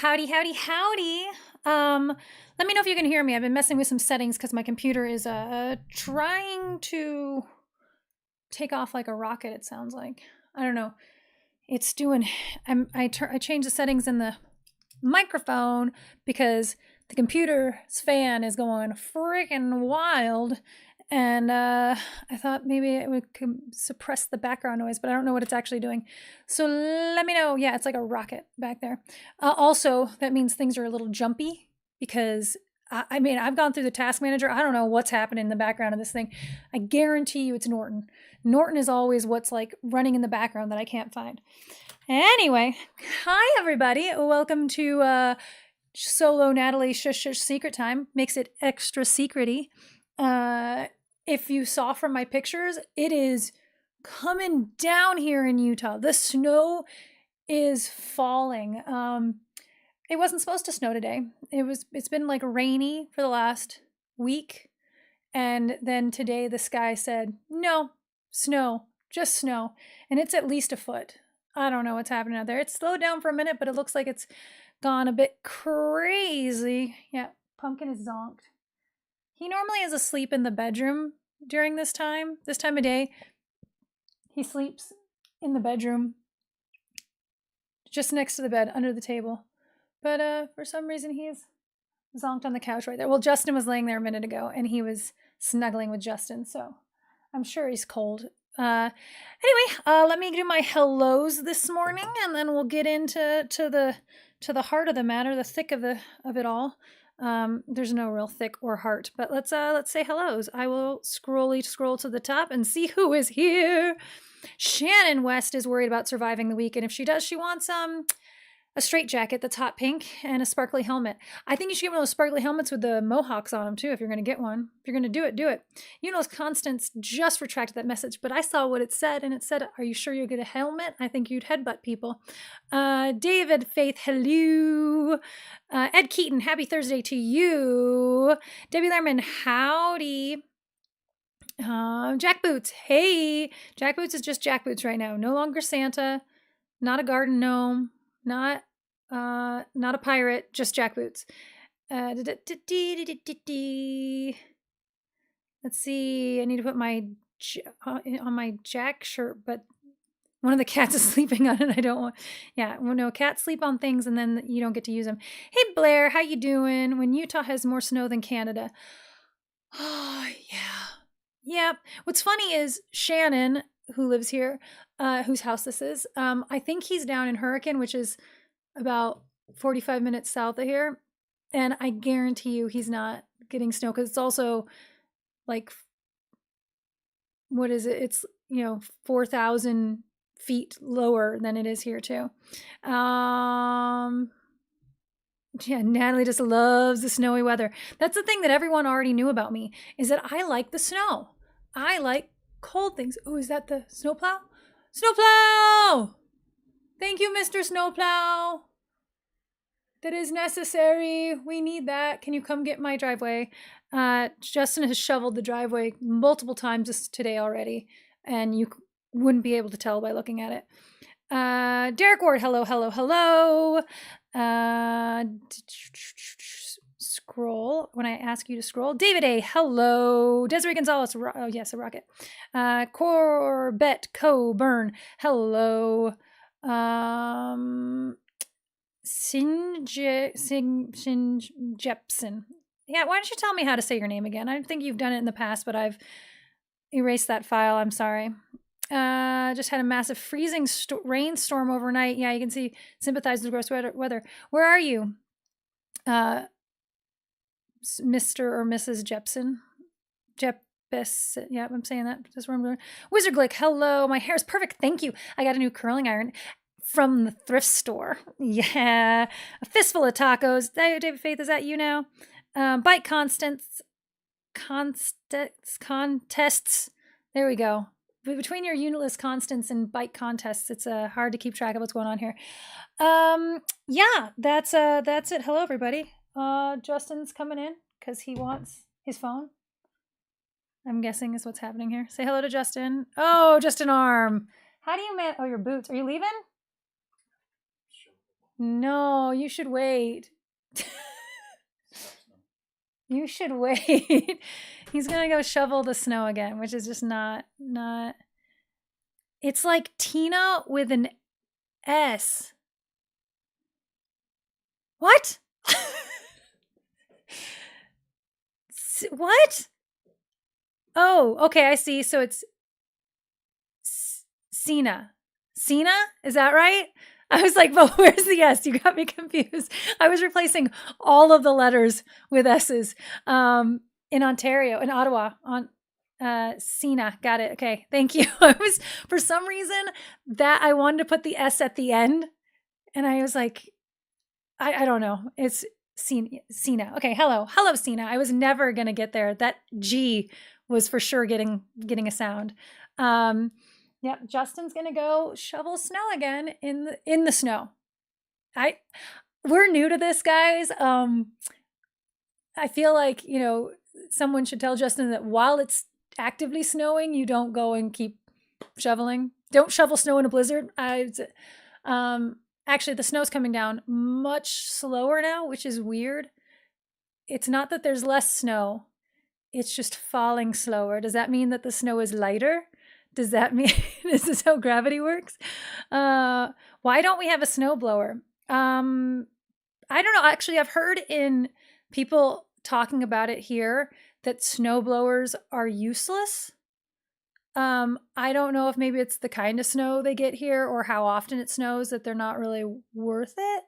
Howdy, howdy, howdy. Let me know if you can hear me. I've been messing with some settings because my computer is trying to take off like a rocket, it sounds like. I don't know. It's doing I changed the settings in the microphone because the computer's fan is going freaking wild. And I thought maybe it would suppress the background noise, but I don't know what it's actually doing. So let me know. Yeah, it's like a rocket back there. Also, that means things are a little jumpy because I mean, I've gone through the task manager. I don't know what's happening in the background of this thing. I guarantee you it's Norton. Norton is always what's like running in the background that I can't find. Anyway, hi everybody. Welcome to solo Natalie Shush Secret Time. Makes it extra secrety. If you saw from my pictures, it is coming down here in Utah. The snow is falling. It wasn't supposed to snow today. It's been like rainy for the last week. And then today the sky said, no, snow, just snow. And it's at least a foot. I don't know what's happening out there. It's slowed down for a minute, but it looks like it's gone a bit crazy. Yeah, Pumpkin is zonked. He normally is asleep in the bedroom during this time of day. He sleeps in the bedroom just next to the bed, under the table. But for some reason, he's zonked on the couch right there. Well, Justin was laying there a minute ago, and he was snuggling with Justin, so I'm sure he's cold. Anyway, let me do my hellos this morning, and then we'll get into the heart of the matter, the thick of it all. There's no real thick or heart, but let's say hellos. I will scroll to the top and see who is here. Shannon West is worried about surviving the week, and if she does, she wants a straight jacket that's hot pink and a sparkly helmet. I think you should get one of those sparkly helmets with the mohawks on them too, if you're going to get one. If you're going to do it, do it. You know, Constance just retracted that message, but I saw what it said, and it said, are you sure you'll get a helmet? I think you'd headbutt people. David Faith, hello. Ed Keaton, happy Thursday to you. Debbie Lerman, howdy. Jack Boots, hey. Jack Boots is just Jack Boots right now. No longer Santa, not a garden gnome, not a pirate, just Jack Boots. Let's see. I need to put my on my Jack shirt, but one of the cats is sleeping on it. I don't want. Yeah, well, no, cats sleep on things, and then you don't get to use them. Hey Blair, how you doing? When Utah has more snow than Canada. Oh yeah, yeah. What's funny is Shannon, who lives here, whose house this is. I think he's down in Hurricane, which is about 45 minutes south of here. And I guarantee you he's not getting snow because it's also like, what is it? It's, 4,000 feet lower than it is here too. Yeah, Natalie just loves the snowy weather. That's the thing that everyone already knew about me, is that I like the snow. I like cold things. Oh, is that the snowplow? Snowplow! Thank you, Mr. Snowplow. That is necessary. We need that. Can you come get my driveway? Justin has shoveled the driveway multiple times today already, and you wouldn't be able to tell by looking at it. Derek Ward, hello, hello, hello. Scroll when I ask you to scroll. David A, hello. Desiree Gonzalez, oh yes, a rocket. Corbett Coburn, hello. Sin Jepson. Yeah, why don't you tell me how to say your name again? I think you've done it in the past, but I've erased that file. I'm sorry. Just had a massive freezing rainstorm overnight. Yeah, you can see sympathize with the gross weather. Where are you? Mr. or Mrs. Jepson? Jepson. Yeah, I'm saying that. That's where I'm going. Wizard Glick, hello. My hair is perfect. Thank you. I got a new curling iron from the thrift store. Yeah. A fistful of tacos. David Faith, is that you now? Bike contests. There we go. Between your unitless constants and bike contests, it's hard to keep track of what's going on here. Yeah, that's it. Hello, everybody. Justin's coming in because he wants his phone. I'm guessing is what's happening here. Say hello to Justin. Oh, Justin Arm. How do you oh, your boots. Are you leaving? No, you should wait. You should wait. He's gonna go shovel the snow again, which is just not. It's like Tina with an S. What? What? Oh, okay, I see. So it's Cena. Cena? Is that right? I was like, well, where's the S? You got me confused. I was replacing all of the letters with S's. In Ontario, in Ottawa, on Cena. Got it. Okay, thank you. I was, for some reason, that I wanted to put the S at the end, and I was like, I don't know. It's Cena. Okay, hello, Cena. I was never gonna get there. That G was for sure getting a sound. Yep, Justin's gonna go shovel snow again in the snow. We're new to this, guys. I feel like, someone should tell Justin that while it's actively snowing, you don't go and keep shoveling. Don't shovel snow in a blizzard. Actually, the snow's coming down much slower now, which is weird. It's not that there's less snow. It's just falling slower. Does that mean that the snow is lighter? Does that mean, is this how gravity works? Why don't we have a snowblower? I don't know. Actually, I've heard in people talking about it here that snowblowers are useless. I don't know if maybe it's the kind of snow they get here or how often it snows that they're not really worth it.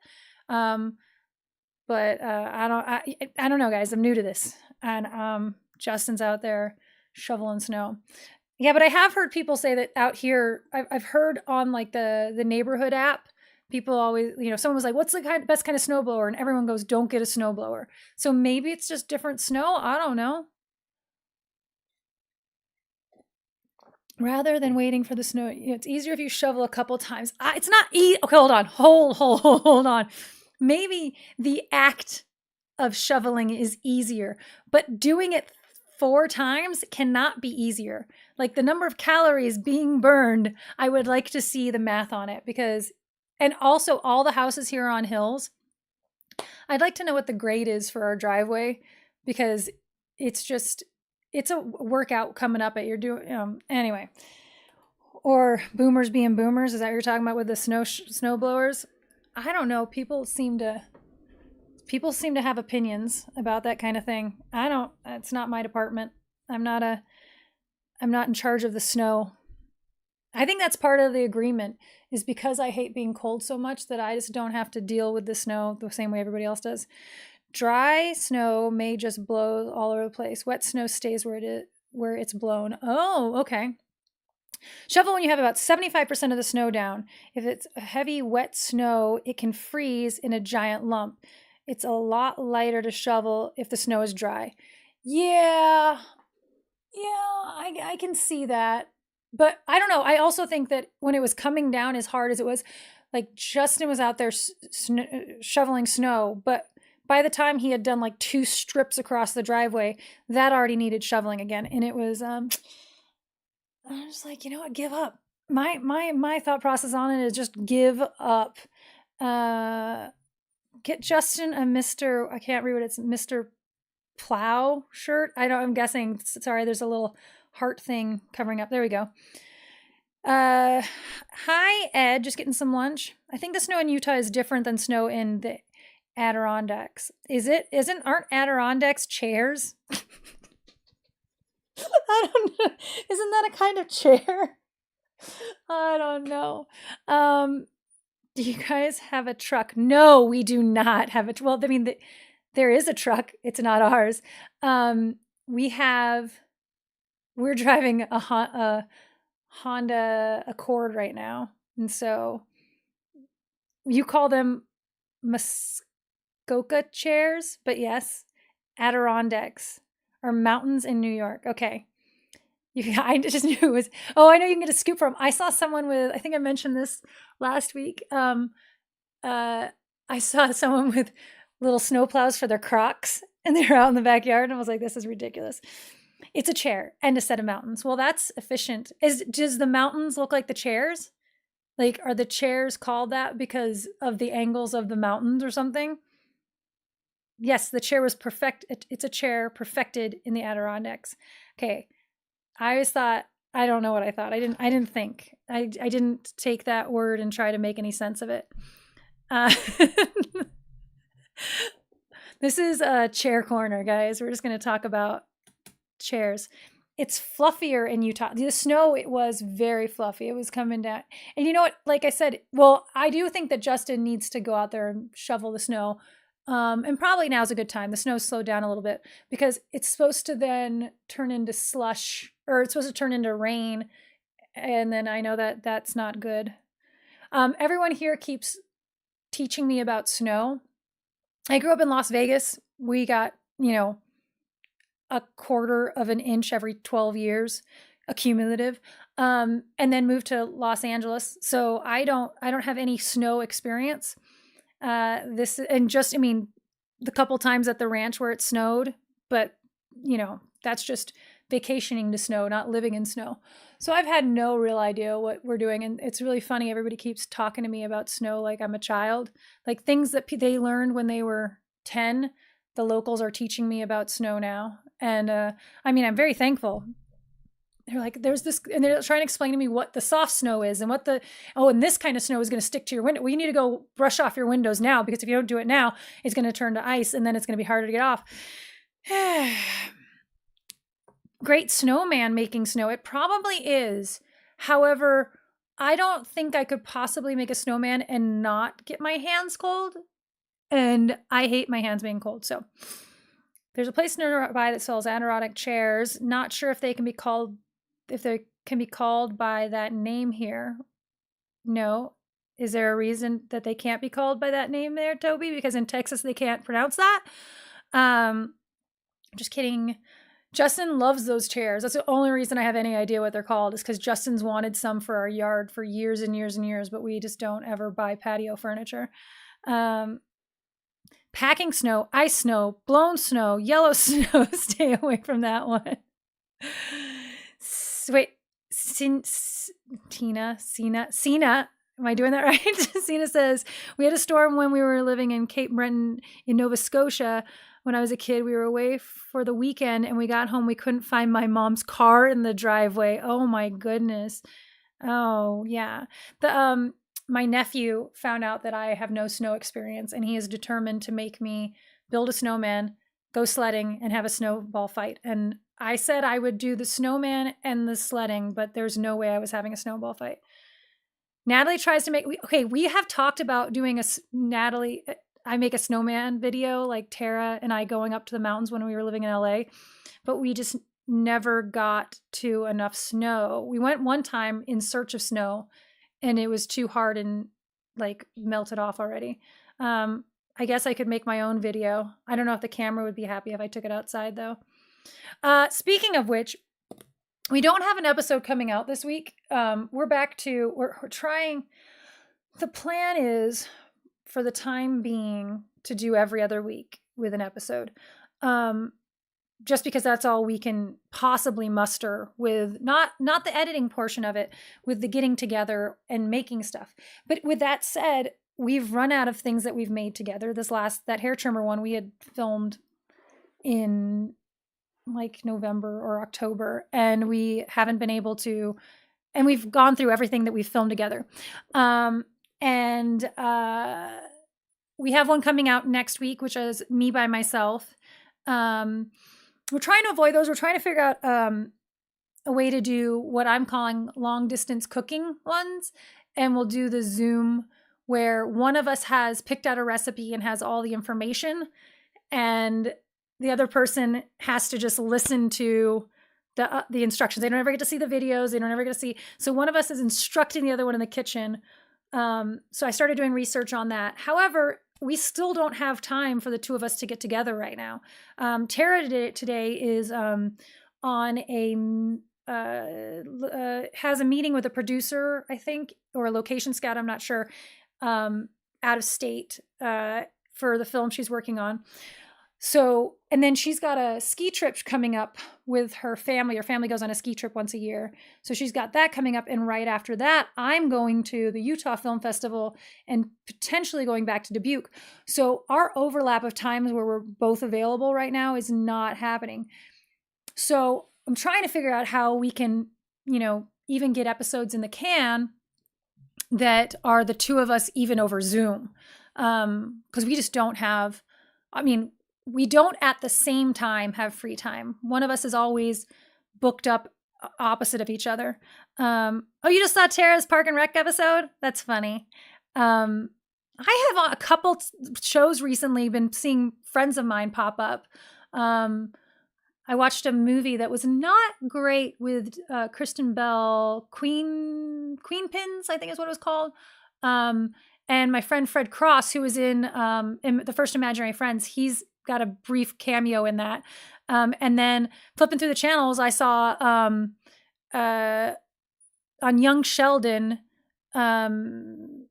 But I don't know, guys. I'm new to this, and Justin's out there shoveling snow. Yeah, but I have heard people say that out here. I've heard on like the neighborhood app, people always, someone was like, "What's the best kind of snowblower?" And everyone goes, "Don't get a snowblower." So maybe it's just different snow. I don't know. Rather than waiting for the snow, it's easier if you shovel a couple times. It's not okay, hold on. Hold on. Maybe the act of shoveling is easier, but doing it 4 times cannot be easier. Like the number of calories being burned, I would like to see the math on it and also all the houses here are on hills. I'd like to know what the grade is for our driveway because it's a workout coming up at your doing anyway. Or boomers being boomers, is that what you're talking about with the snow blowers? I don't know. People seem to have opinions about that kind of thing. It's not my department. I'm not in charge of the snow. I think that's part of the agreement is because I hate being cold so much that I just don't have to deal with the snow the same way everybody else does. Dry snow may just blow all over the place. Wet snow stays where it's blown. Oh, okay. Shovel when you have about 75% of the snow down. If it's heavy, wet snow, it can freeze in a giant lump. It's a lot lighter to shovel if the snow is dry. Yeah, I can see that. But I don't know. I also think that when it was coming down as hard as it was, like Justin was out there shoveling snow, but by the time he had done like 2 strips across the driveway, that already needed shoveling again. And it was, I was like, you know what, give up. My thought process on it is just give up. Get Justin a Mr. I can't read what it's Mr. Plow shirt. I'm guessing. Sorry, there's a little heart thing covering up. There we go. Hi, Ed. Just getting some lunch. I think the snow in Utah is different than snow in the Adirondacks. Aren't Adirondacks chairs? I don't know. Isn't that a kind of chair? I don't know. Do you guys have a truck? No, we do not have it. Well, I mean, there is a truck. It's not ours. We're driving a Honda Accord right now. And so you call them Muskoka chairs, but yes, Adirondacks are mountains in New York. Okay. I just knew it was, I know you can get a scoop from. I saw someone with, I think I mentioned this last week. I saw someone with little snowplows for their Crocs and they're out in the backyard. And I was like, this is ridiculous. It's a chair and a set of mountains. Well, that's efficient. Does the mountains look like the chairs? Like, are the chairs called that because of the angles of the mountains or something? Yes, the chair was perfect. It's a chair perfected in the Adirondacks. Okay. I always thought, I don't know what I thought. I didn't think. I didn't take that word and try to make any sense of it. This is a chair corner, guys. We're just going to talk about chairs. It's fluffier in Utah. The snow, it was very fluffy. It was coming down. And you know what? Like I said, well, I do think that Justin needs to go out there and shovel the snow. And probably now's a good time. The snow's slowed down a little bit because it's supposed to then turn into slush, or it's supposed to turn into rain. And then I know that that's not good. Everyone here keeps teaching me about snow. I grew up in Las Vegas. We got, a quarter of an inch every 12 years, accumulative, and then moved to Los Angeles. So I don't have any snow experience. The couple times at the ranch where it snowed, but that's just vacationing to snow, not living in snow. So I've had no real idea what we're doing. And it's really funny. Everybody keeps talking to me about snow like I'm a child, like things that they learned when they were 10. The locals are teaching me about snow now. And I'm very thankful. They're like, there's this, and they're trying to explain to me what the soft snow is and and this kind of snow is going to stick to your window. Well, you need to go brush off your windows now, because if you don't do it now, it's going to turn to ice and then it's going to be harder to get off. Great snowman making snow. It probably is. However, I don't think I could possibly make a snowman and not get my hands cold. And I hate my hands being cold. So there's a place nearby that sells Adirondack chairs. Not sure if they can be called by that name here. No. Is there a reason that they can't be called by that name there, Toby? Because in Texas, they can't pronounce that? Just kidding. Justin loves those chairs. That's the only reason I have any idea what they're called, is because Justin's wanted some for our yard for years and years and years, but we just don't ever buy patio furniture. Packing snow, ice snow, blown snow, yellow snow. Stay away from that one. Wait, Sina. Am I doing that right? Sina says, we had a storm when we were living in Cape Breton in Nova Scotia. When I was a kid, we were away for the weekend and we got home. We couldn't find my mom's car in the driveway. Oh my goodness. Oh yeah. My nephew found out that I have no snow experience, and he is determined to make me build a snowman, go sledding, and have a snowball fight. And I said I would do the snowman and the sledding, but there's no way I was having a snowball fight. Natalie tries to we have talked about doing I make a snowman video, like Tara and I going up to the mountains when we were living in LA, but we just never got to enough snow. We went one time in search of snow, and it was too hard and melted off already. I guess I could make my own video. I don't know if the camera would be happy if I took it outside though. Speaking of which, we don't have an episode coming out this week. We're trying. The plan is for the time being to do every other week with an episode. Just because that's all we can possibly muster with not the editing portion of it, with the getting together and making stuff. But with that said, we've run out of things that we've made together. That hair trimmer one we had filmed in November or October, and we haven't been able to, and we've gone through everything that we've filmed together. We have one coming out next week, which is me by myself. We're trying to avoid those. We're trying to figure out a way to do what I'm calling long distance cooking ones. And we'll do the Zoom where one of us has picked out a recipe and has all the information, and the other person has to just listen to the instructions. They don't ever get to see the videos. They don't ever get to see. So one of us is instructing the other one in the kitchen. So I started doing research on that. However, we still don't have time for the two of us to get together right now. Tara today is on has a meeting with a producer, I think, or a location scout, I'm not sure, out of state for the film she's working on. So, and then she's got a ski trip coming up with her family. Her family goes on a ski trip once a year. So she's got that coming up. And right after that, I'm going to the Utah Film Festival and potentially going back to Dubuque. So our overlap of times where we're both available right now is not happening. So I'm trying to figure out how we can, even get episodes in the can that are the two of us even over Zoom. Because we just don't have, we don't at the same time have free time. One of us is always booked up opposite of each other. Oh, you just saw Tara's Park and Rec episode? That's funny. I have a couple shows recently been seeing friends of mine pop up. I watched a movie that was not great with Kristen Bell, Queen Pins, I think is what it was called. And my friend Fred Cross, who was in the first Imaginary Friends, he's got a brief cameo in that. And then flipping through the channels, I saw on Young Sheldon, Pam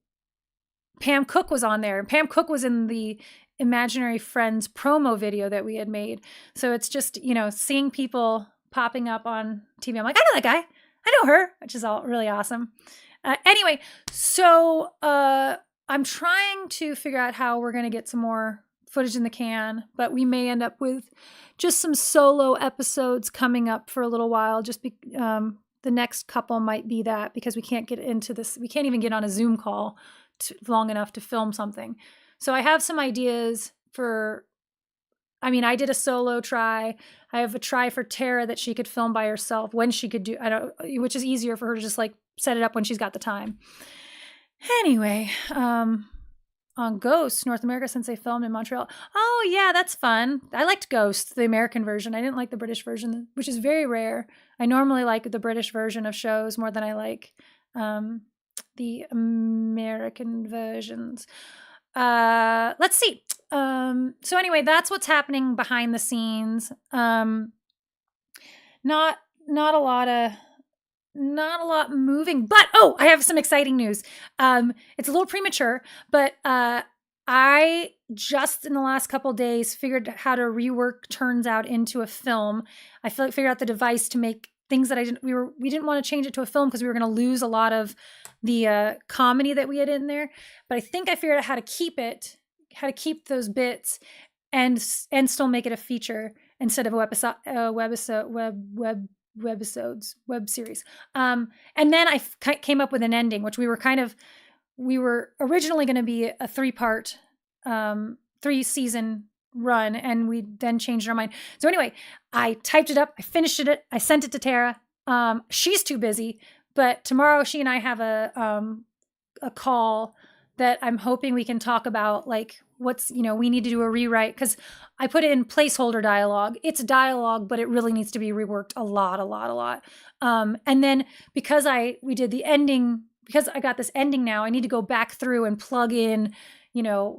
Cook was on there. Pam Cook was in the Imaginary Friends promo video that we had made. So it's just, seeing people popping up on TV. I'm like, I know that guy. I know her, which is all really awesome. Anyway, so I'm trying to figure out how we're going to get some more footage in the can, but we may end up with just some solo episodes coming up for a little while. Just the next couple might be that, because we can't get into this. We can't even get on a Zoom call long enough to film something. So I have some ideas for, I did a solo try. I have a try for Tara that she could film by herself when she could do, which is easier for her to just like set it up when she's got the time. Anyway, on Ghost, North America, since they filmed in Montreal. Oh yeah, that's fun. I liked Ghost, the American version. I didn't like the British version, which is very rare. I normally like the British version of shows more than I like the American versions. Let's see. So anyway, that's what's happening behind the scenes. Not a lot moving, but I have some exciting news. It's a little premature, but I just in the last couple days figured how to rework Turns Out into a film. I figured out the device to make things that we didn't want to change it to a film because we were going to lose a lot of the comedy that we had in there. But I think I figured out how to keep those bits and still make it a feature instead of web series. And then I came up with an ending, which we were originally going to be a 3-part, 3-season run, and we then changed our mind. So anyway, I typed it up, I finished it, I sent it to Tara. She's too busy, but tomorrow she and I have a call that I'm hoping we can talk about, like what's, we need to do a rewrite, because I put it in placeholder dialogue. It's dialogue, but it really needs to be reworked a lot. And then because we did the ending, because I got this ending now, I need to go back through and plug in,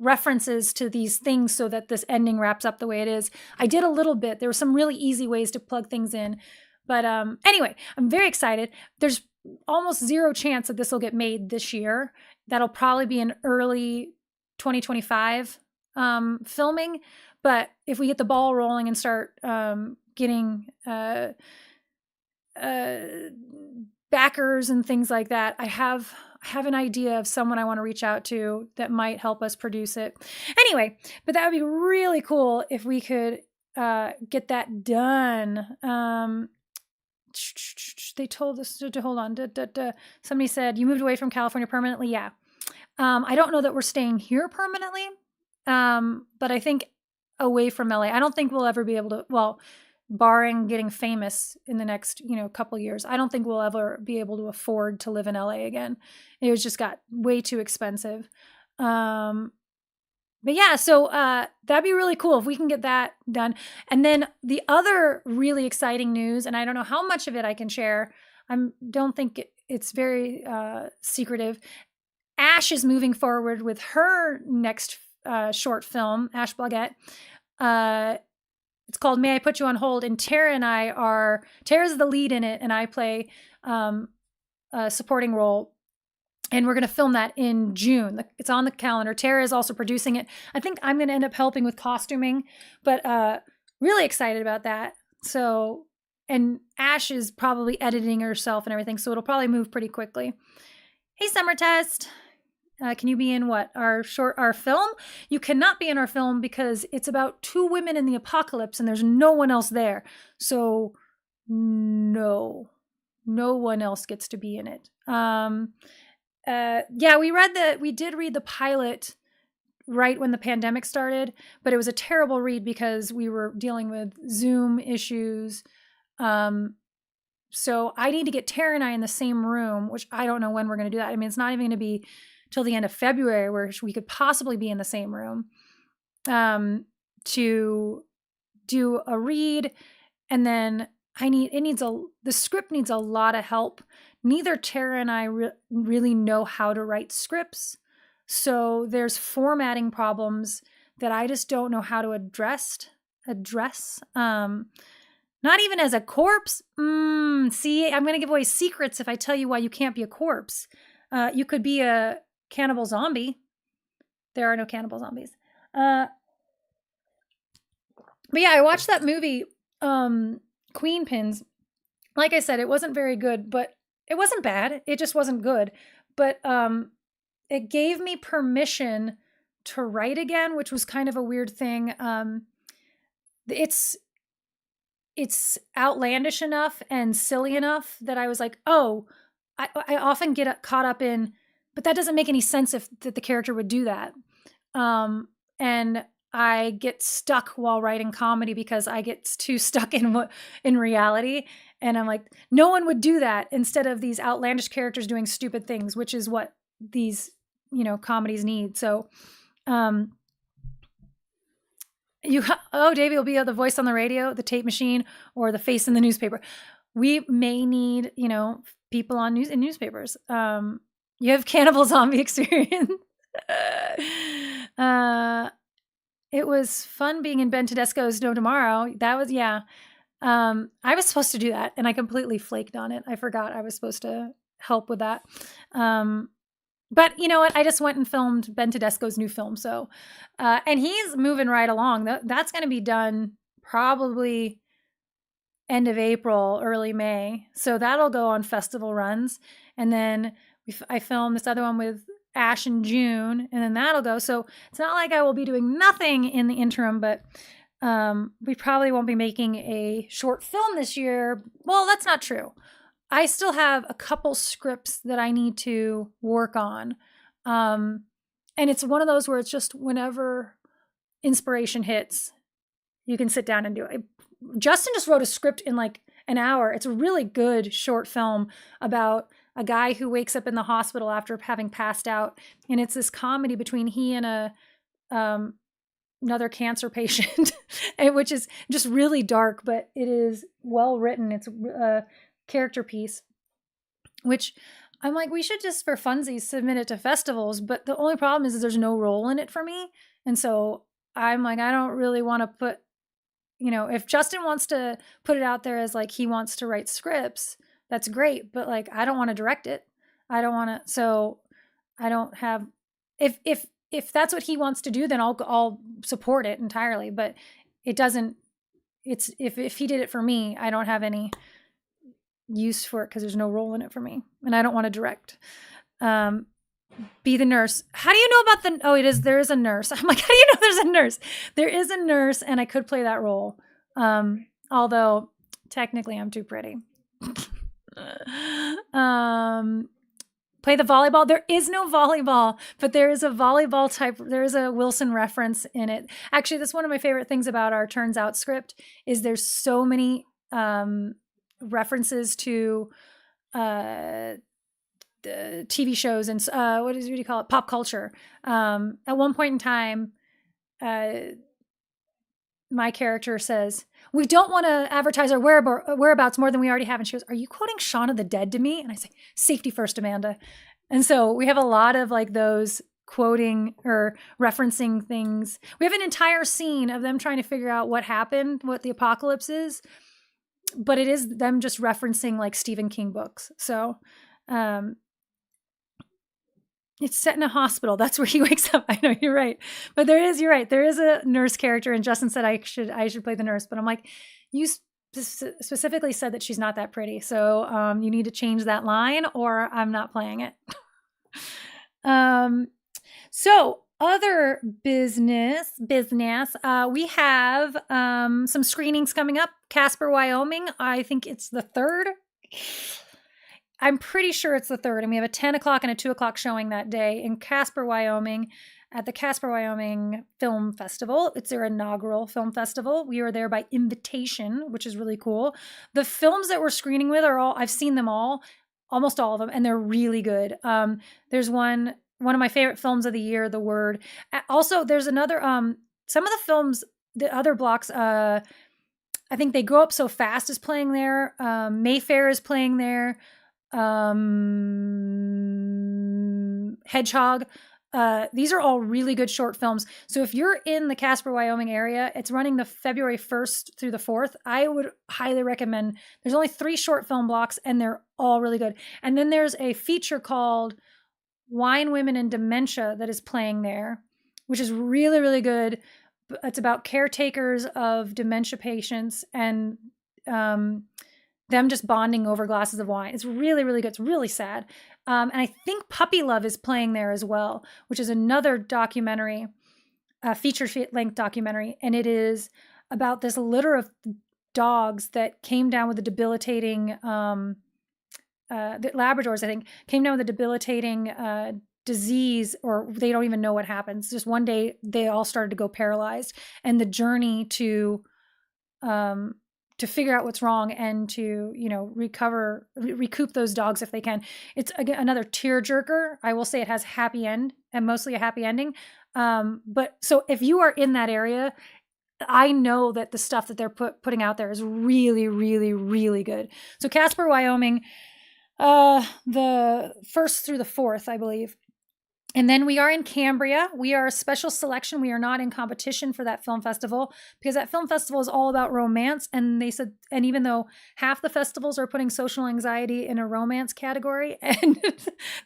references to these things so that this ending wraps up the way it is. I did a little bit. There were some really easy ways to plug things in. But anyway, I'm very excited. There's almost zero chance that this will get made this year. That'll probably be an early 2025 filming. But if we get the ball rolling and start getting backers and things like that, I have an idea of someone I want to reach out to that might help us produce it. Anyway, but that would be really cool if we could get that done. They told us to hold on. Somebody said, you moved away from California permanently? Yeah. I don't know that we're staying here permanently, but I think away from LA. I don't think we'll ever be able to, well, barring getting famous in the next, couple years, I don't think we'll ever be able to afford to live in LA again. It was just got way too expensive. But yeah, so that'd be really cool if we can get that done. And then the other really exciting news, and I don't know how much of it I can share. I don't think it's very secretive. Ash is moving forward with her next short film, Ash Blaguette. It's called May I Put You on Hold, and Tara's the lead in it, and I play a supporting role. And we're going to film that in June. It's on the calendar. Tara is also producing it. I think I'm going to end up helping with costuming, but really excited about that. So, and Ash is probably editing herself and everything, so it'll probably move pretty quickly. Hey, Summer Test. Can you be in what? Our film? You cannot be in our film because it's about 2 women in the apocalypse and there's no one else there. So no one else gets to be in it. Yeah, we did read the pilot right when the pandemic started, but it was a terrible read because we were dealing with Zoom issues. So I need to get Tara and I in the same room, which I don't know when we're going to do that. I mean, it's not even going to be till the end of February where we could possibly be in the same room to do a read. And then the script needs a lot of help. Neither Tara and I really know how to write scripts. So there's formatting problems that I just don't know how to address. Not even as a corpse. See, I'm going to give away secrets if I tell you why you can't be a corpse. You could be a cannibal zombie. There are no cannibal zombies. But yeah, I watched that movie, Queen Pins. Like I said, it wasn't very good, but it wasn't bad. It just wasn't good. But it gave me permission to write again, which was kind of a weird thing. It's outlandish enough and silly enough that I was like, oh, I often get caught up in, but that doesn't make any sense that the character would do that. And I get stuck while writing comedy because I get too stuck in reality. And I'm like, no one would do that instead of these outlandish characters doing stupid things, which is what these, comedies need. So, Davey will be the voice on the radio, the tape machine, or the face in the newspaper. We may need, people in newspapers. You have cannibal zombie experience. It was fun being in Ben Tedesco's No Tomorrow. That was, yeah. I was supposed to do that and I completely flaked on it. I forgot I was supposed to help with that. But you know what? I just went and filmed Ben Tedesco's new film. So, and he's moving right along. That's going to be done probably end of April, early May. So that'll go on festival runs. And then I filmed this other one with Ash in June, and then that'll go. So it's not like I will be doing nothing in the interim, but we probably won't be making a short film this year. Well, that's not true. I still have a couple scripts that I need to work on. And it's one of those where it's just whenever inspiration hits, you can sit down and do it. Justin just wrote a script in like an hour. It's a really good short film about a guy who wakes up in the hospital after having passed out. And it's this comedy between he and another cancer patient, which is just really dark, but it is well written. It's a character piece, which I'm like, we should just for funsies submit it to festivals. But the only problem is there's no role in it for me. And so I'm like, I don't really want to put, if Justin wants to put it out there as like he wants to write scripts, that's great. But like, I don't want to direct it. I don't want to. So I don't have, if that's what he wants to do, then I'll support it entirely. But it doesn't, it's, if he did it for me, I don't have any use for it because there's no role in it for me. And I don't want to direct. Be the nurse. How do you know about there is a nurse. I'm like, how do you know there's a nurse? There is a nurse and I could play that role. Although technically I'm too pretty. Play the volleyball. There is no volleyball, but there is a volleyball type. There is a Wilson reference in it. Actually, that's one of my favorite things about our Turns Out script is there's so many references to the TV shows and what do you call it? Pop culture. At one point in time, my character says, "We don't want to advertise our whereabouts more than we already have." And she goes, "Are you quoting Shaun of the Dead to me?" And I say, "Safety first, Amanda." And so we have a lot of like those quoting or referencing things. We have an entire scene of them trying to figure out what happened, what the apocalypse is, but it is them just referencing like Stephen King books. So, It's set in a hospital. That's where he wakes up. I know, you're right. But you're right. There is a nurse character, and Justin said I should play the nurse. But I'm like, you specifically said that she's not that pretty. So you need to change that line or I'm not playing it. So other business, we have some screenings coming up. Casper, Wyoming. I think it's the 3rd. I'm pretty sure it's the 3rd, and we have a 10 o'clock and a 2 o'clock showing that day in Casper, Wyoming, at the Casper, Wyoming Film Festival. It's their inaugural film festival. We are there by invitation, which is really cool. The films that we're screening with I've seen them all, almost all of them, and they're really good. There's one of my favorite films of the year, The Word. Also, there's another, some of the films, the other blocks, I think They Grow Up So Fast is playing there. Mayfair is playing there. Hedgehog. These are all really good short films. So if you're in the Casper, Wyoming area, it's running the February 1st through the 4th. I would highly recommend. There's only 3 short film blocks and they're all really good. And then there's a feature called Wine, Women, and Dementia that is playing there, which is really, really good. It's about caretakers of dementia patients and them just bonding over glasses of wine. It's really, really good. It's really sad. And I think Puppy Love is playing there as well, which is another documentary, feature-length documentary. And it is about this litter of dogs that came down with a debilitating, the Labradors, I think, came down with a debilitating disease, or they don't even know what happens. Just one day, they all started to go paralyzed. And the journey to figure out what's wrong and to, recoup those dogs if they can. It's again another tearjerker. I will say it has happy end and mostly a happy ending. But so if you are in that area, I know that the stuff that they're putting out there is really, really, really good. So Casper, Wyoming, the 1st through the 4th, I believe. And then we are in Cambria. We are a special selection. We are not in competition for that film festival because that film festival is all about romance. And they said, and even though half the festivals are putting social anxiety in a romance category, and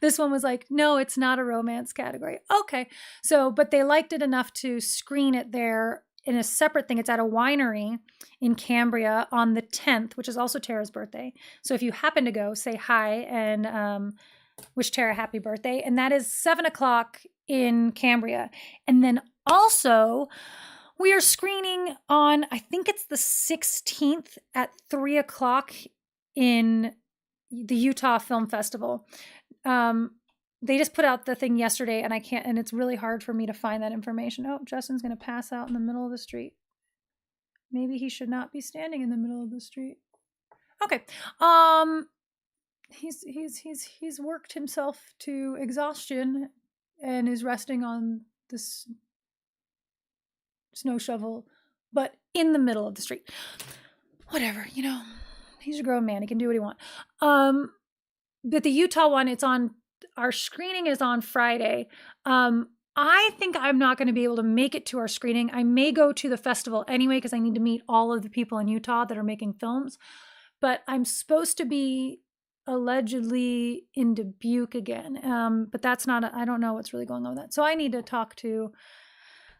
this one was like, no, it's not a romance category. Okay. So, but they liked it enough to screen it there in a separate thing. It's at a winery in Cambria on the 10th, which is also Tara's birthday. So if you happen to go, say hi and, wish Tara happy birthday. And that is 7 o'clock in Cambria. And then also we are screening on, I think it's the 16th at 3 o'clock in the Utah Film Festival. They just put out the thing yesterday and it's really hard for me to find that information. Oh, Justin's going to pass out in the middle of the street. Maybe he should not be standing in the middle of the street. Okay. He's worked himself to exhaustion and is resting on this snow shovel, but in the middle of the street. Whatever, he's a grown man. He can do what he wants. But the Utah one, our screening is on Friday. I think I'm not going to be able to make it to our screening. I may go to the festival anyway because I need to meet all of the people in Utah that are making films. But I'm supposed to be allegedly in Dubuque again. But that's not, I don't know what's really going on with that. So I need to talk to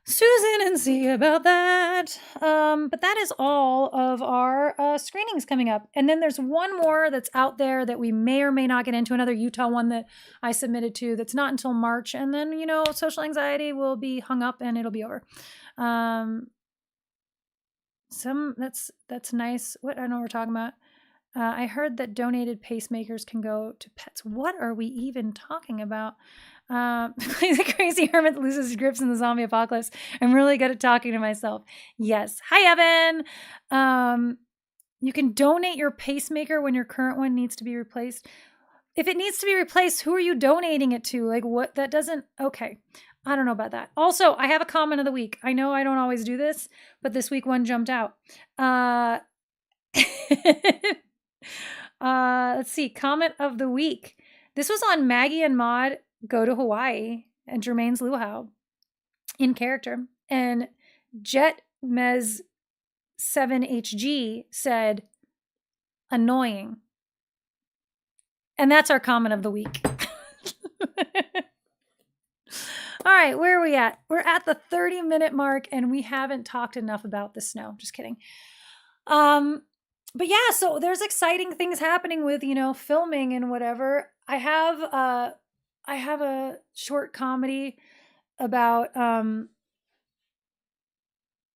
Susan and see about that. But that is all of our screenings coming up. And then there's one more that's out there that we may or may not get into, another Utah one that I submitted to that's not until March. And then, social anxiety will be hung up and it'll be over. That's nice. I don't know what we're talking about. I heard that donated pacemakers can go to pets. What are we even talking about? The crazy hermit loses his grips in the zombie apocalypse. I'm really good at talking to myself. Yes. Hi, Evan. You can donate your pacemaker when your current one needs to be replaced. If it needs to be replaced, who are you donating it to? Like what? That doesn't... Okay. I don't know about that. Also, I have a comment of the week. I know I don't always do this, but this week one jumped out. Let's see. Comment of the week. This was on Maggie and Maud Go to Hawaii and Jermaine's Luau in character. And Jet Mez 7HG said, annoying. And that's our comment of the week. All right, where are we at? We're at the 30-minute mark and we haven't talked enough about the snow. Just kidding. But yeah, so there's exciting things happening with, filming and whatever. I have a short comedy about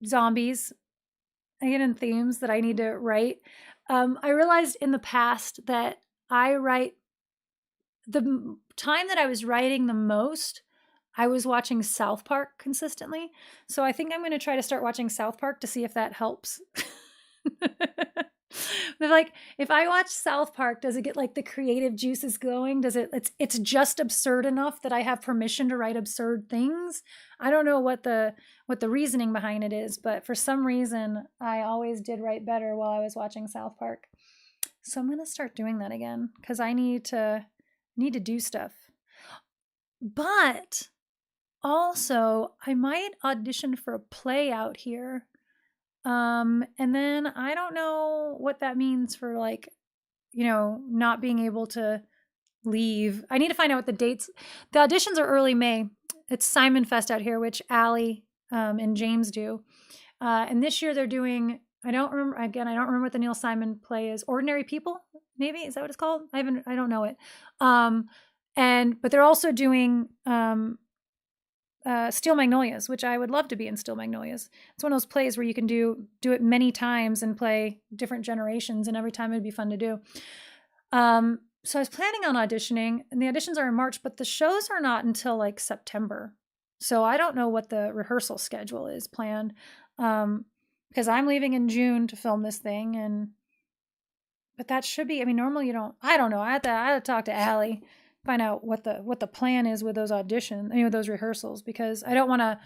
zombies and themes that I need to write. I realized in the past that the time that I was writing the most, I was watching South Park consistently. So I think I'm going to try to start watching South Park to see if that helps. But like, if I watch South Park, does it get like the creative juices going? It's just absurd enough that I have permission to write absurd things. I don't know what the reasoning behind it is, but for some reason I always did write better while I was watching South Park. So I'm going to start doing that again cuz I need to do stuff. But also, I might audition for a play out here. And then I don't know what that means for like, not being able to leave. I need to find out what the dates. The auditions are early May. It's Simon Fest out here, which Allie and James do. And this year they're doing, I don't remember what the Neil Simon play is. Ordinary People, maybe? Is that what it's called? I don't know it. But they're also doing Steel Magnolias, which I would love to be in Steel Magnolias. It's one of those plays where you can do it many times and play different generations, and every time it'd be fun to do. So I was planning on auditioning, and the auditions are in March, but the shows are not until like September. So I don't know what the rehearsal schedule is planned, because I'm leaving in June to film this thing, but that should be. I mean, normally you don't. I don't know. I had to talk to Allie, find out what the plan is with those auditions, those rehearsals, because I don't want to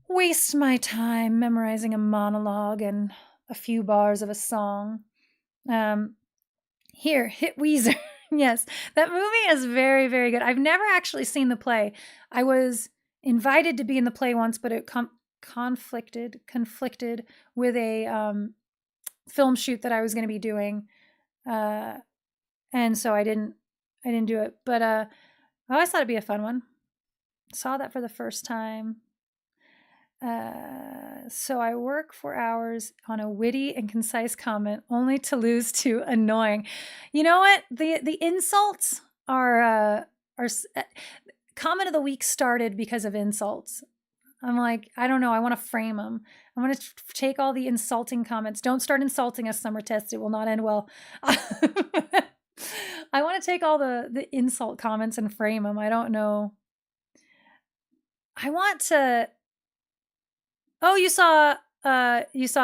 waste my time memorizing a monologue and a few bars of a song. Here, hit Weezer. Yes, that movie is very, very good. I've never actually seen the play. I was invited to be in the play once, but it conflicted with a film shoot that I was going to be doing, and so I didn't do it. But I always thought it'd be a fun one. Saw that for the first time. So I work 4 hours on a witty and concise comment only to lose to annoying. You know what? The insults are comment of the week started because of insults. I'm like, I don't know. I want to frame them. I want to take all the insulting comments. Don't start insulting us, Summer Test. It will not end well. I want to take all the insult comments and frame them. I don't know. I want to. Oh, you saw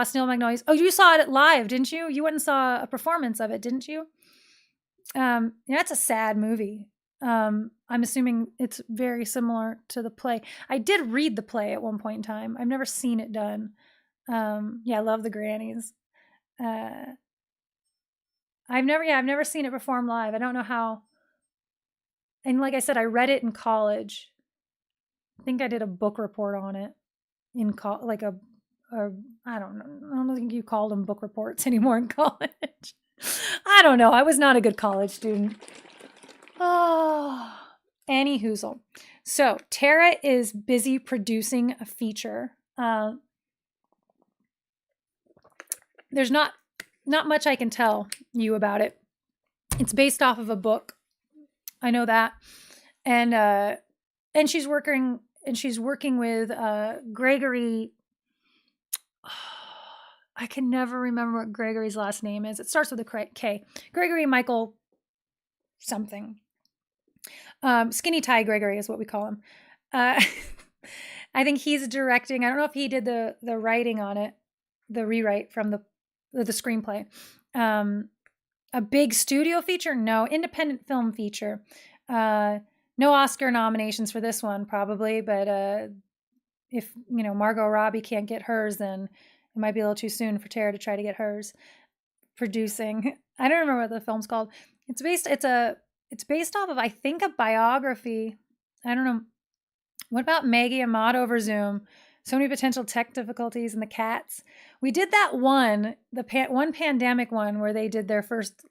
Steel Magnolias. Oh, you saw it live, didn't you? You went and saw a performance of it, didn't you? It's a sad movie. I'm assuming it's very similar to the play. I did read the play at one point in time. I've never seen it done. I love the grannies. I've never seen it performed live. I don't know how. And like I said, I read it in college. I think I did a book report on it in I don't know. I don't think you called them book reports anymore in college. I don't know. I was not a good college student. Oh, Annie Hoozle. So Tara is busy producing a feature. There's not much I can tell you about it. It's based off of a book. I know that. And she's working with Gregory. I can never remember what Gregory's last name is. It starts with a K. Gregory Michael something. Skinny Tie Gregory is what we call him. I think he's directing. I don't know if he did the writing on it, the rewrite from the screenplay. A big studio feature? No. Independent film feature. No Oscar nominations for this one, probably. But if Margot Robbie can't get hers, then it might be a little too soon for Tara to try to get hers. Producing. I don't remember what the film's called. It's based off of, I think, a biography. I don't know. What about Maggie and Maud over Zoom? So many potential tech difficulties and the cats. We did that one, one pandemic one where they did their first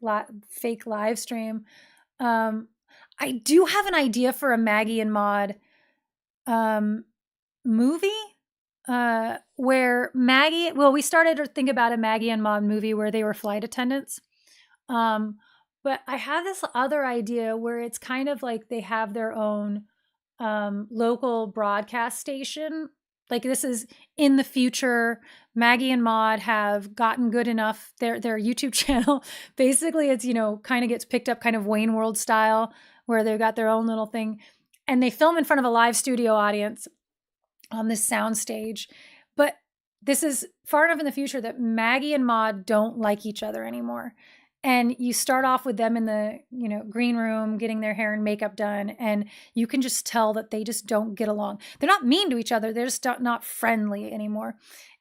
fake live stream. I do have an idea for a Maggie and Maud movie where Maggie, well, we started to think about a Maggie and Maude movie where they were flight attendants. But I have this other idea where it's kind of like they have their own local broadcast station. Like this is in the future. Maggie and Maude have gotten good enough. Their YouTube channel, basically, it's kind of gets picked up, kind of Wayne World style, where they've got their own little thing, and they film in front of a live studio audience on this sound stage. But this is far enough in the future that Maggie and Maude don't like each other anymore. And you start off with them in the, green room, getting their hair and makeup done. And you can just tell that they just don't get along. They're not mean to each other. They're just not friendly anymore.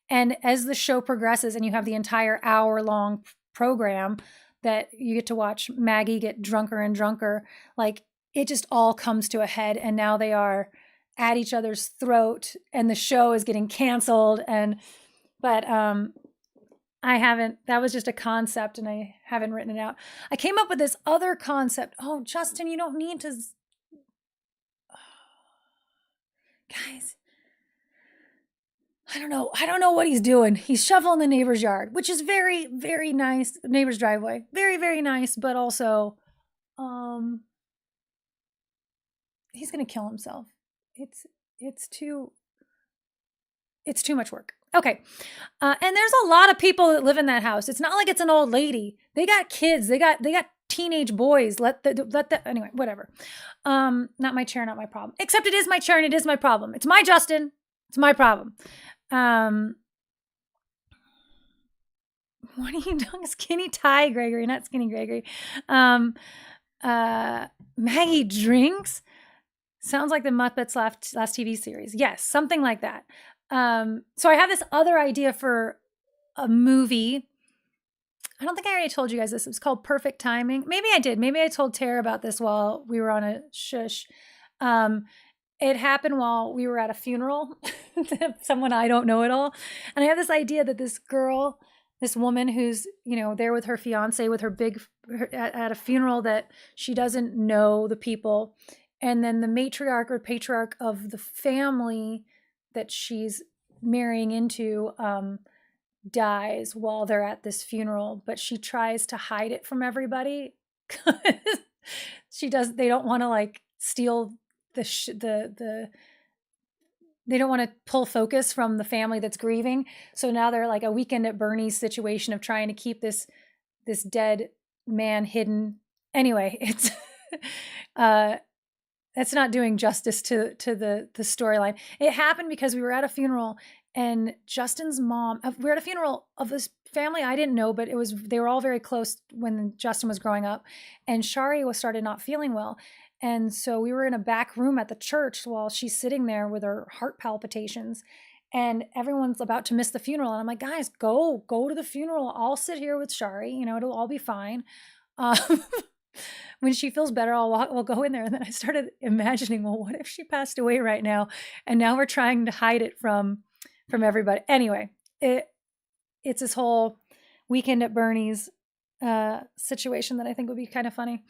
And as the show progresses and you have the entire hour-long program that you get to watch Maggie get drunker and drunker, like it just all comes to a head. And now they are at each other's throat and the show is getting canceled. But that was just a concept and I haven't written it out. I came up with this other concept. Oh, Justin, you don't need to. Guys, I don't know what he's doing. He's shoveling the neighbor's yard, which is very, very nice. Neighbor's driveway. Very, very nice, but also, he's going to kill himself. It's too much work. Okay. And there's a lot of people that live in that house. It's not like it's an old lady. They got kids. They got teenage boys. Anyway, whatever. Not my chair, not my problem. Except it is my chair and it is my problem. It's my Justin. It's my problem. What are you doing? Skinny tie, Gregory, not skinny Gregory. Maggie drinks. Sounds like the Muppets last TV series. Yes, something like that. So I have this other idea for a movie. I don't think I already told you guys this. It's called Perfect Timing. Maybe I did. Maybe I told Tara about this while we were on a shush. It happened while we were at a funeral, someone I don't know at all. And I have this idea that this girl, this woman who's, there with her fiance, with at a funeral that she doesn't know the people. And then the matriarch or patriarch of the family that she's marrying into dies while they're at this funeral, but she tries to hide it from everybody. They don't want to steal they don't want to pull focus from the family that's grieving. So now they're like a Weekend at Bernie's situation of trying to keep this dead man hidden. Anyway, it's that's not doing justice to the storyline. It happened because we were at a funeral and Justin's mom, we're at a funeral of this family I didn't know, but they were all very close when Justin was growing up, and Shari started not feeling well. And so we were in a back room at the church while she's sitting there with her heart palpitations, and everyone's about to miss the funeral. And I'm like, guys, go to the funeral. I'll sit here with Shari. It'll all be fine. When she feels better, we'll go in there. And then I started imagining, well, what if she passed away right now? And now we're trying to hide it from everybody. Anyway, it's this whole Weekend at Bernie's situation that I think would be kind of funny.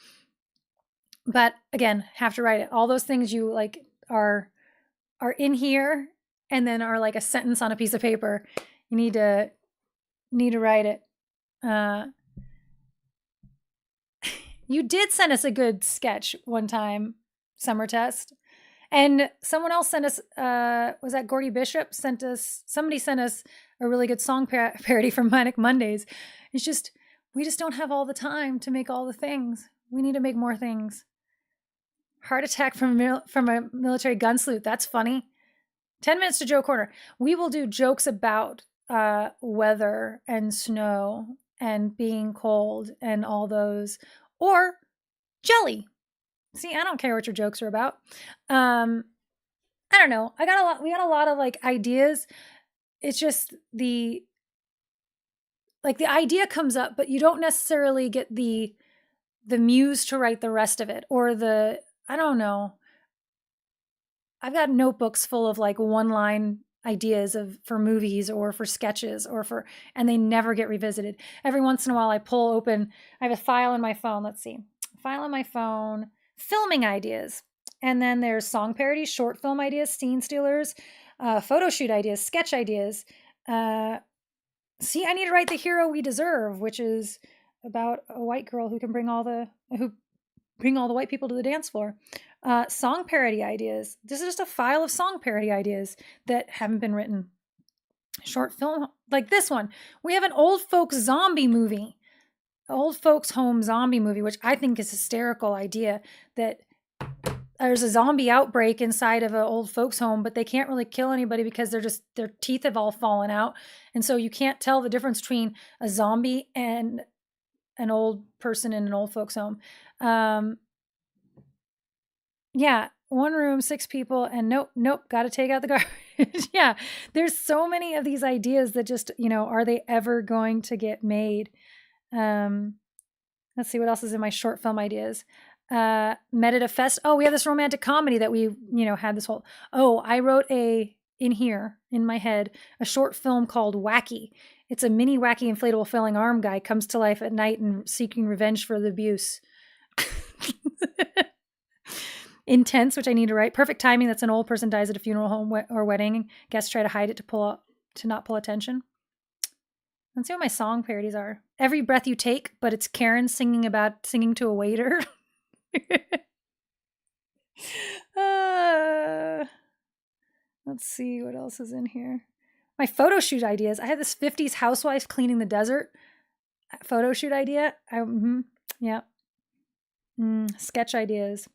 But again, have to write it. All those things you are in here and then are like a sentence on a piece of paper. You need to write it. You did send us a good sketch one time, Summer Test. And someone else sent us, was that Gordy Bishop? Somebody sent us a really good song parody from Manic Mondays. It's just, we just don't have all the time to make all the things. We need to make more things. Heart attack from a military gun salute. That's funny. 10 minutes to Joe Corner. We will do jokes about weather and snow and being cold and all those. Or jelly. See, I don't care what your jokes are about. I don't know. We got a lot of ideas. It's just the idea comes up, but you don't necessarily get the muse to write the rest of it, or I don't know. I've got notebooks full of one-line ideas for movies or for sketches and they never get revisited. Every once in a while I pull open, I have a file in my phone. Let's see. File in my phone, filming ideas. And then there's song parodies, short film ideas, scene stealers, photo shoot ideas, sketch ideas. See, I need to write The Hero We Deserve, which is about a white girl who can bring all the white people to the dance floor. Song parody ideas. This is just a file of song parody ideas that haven't been written. Short film like this one. We have an old folks zombie movie, old folks home zombie movie, which I think is a hysterical idea, that there's a zombie outbreak inside of an old folks home, but they can't really kill anybody because their teeth have all fallen out. And so you can't tell the difference between a zombie and an old person in an old folks home. Yeah, one room, 6 people, and nope, got to take out the garbage. Yeah, there's so many of these ideas that just, are they ever going to get made? Let's see what else is in my short film ideas. Met at a fest. Oh, we have this romantic comedy that we, had this whole, I wrote in here, in my head, a short film called Wacky. It's a mini wacky inflatable flailing arm guy comes to life at night and seeking revenge for the abuse. Intense, which I need to write. Perfect timing. That's an old person dies at a funeral home or wedding. Guests try to hide it to not pull attention. Let's see what my song parodies are. Every breath you take, but it's Karen singing to a waiter. Let's see what else is in here. My photo shoot ideas. I had this 50s housewife cleaning the desert photo shoot idea. Yeah. Sketch ideas.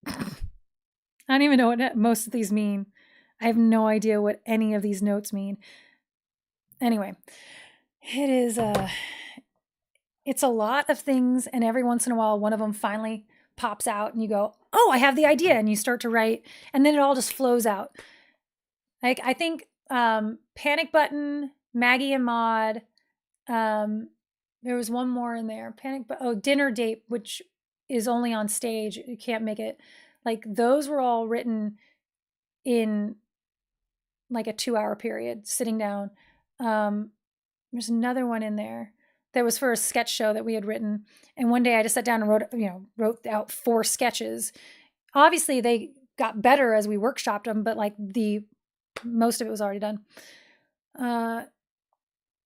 I don't even know what most of these mean. I have no idea what any of these notes mean. Anyway, it's a lot of things, and every once in a while, one of them finally pops out, and you go, "Oh, I have the idea," and you start to write, and then it all just flows out. Like I think Panic Button, Maggie and Maude. There was one more in there. Dinner Date, which is only on stage. You can't make it. Like those were all written in like a 2-hour period, sitting down. There's another one in there that was for a sketch show that we had written. And one day I just sat down and wrote out 4 sketches. Obviously they got better as we workshopped them, but like most of it was already done.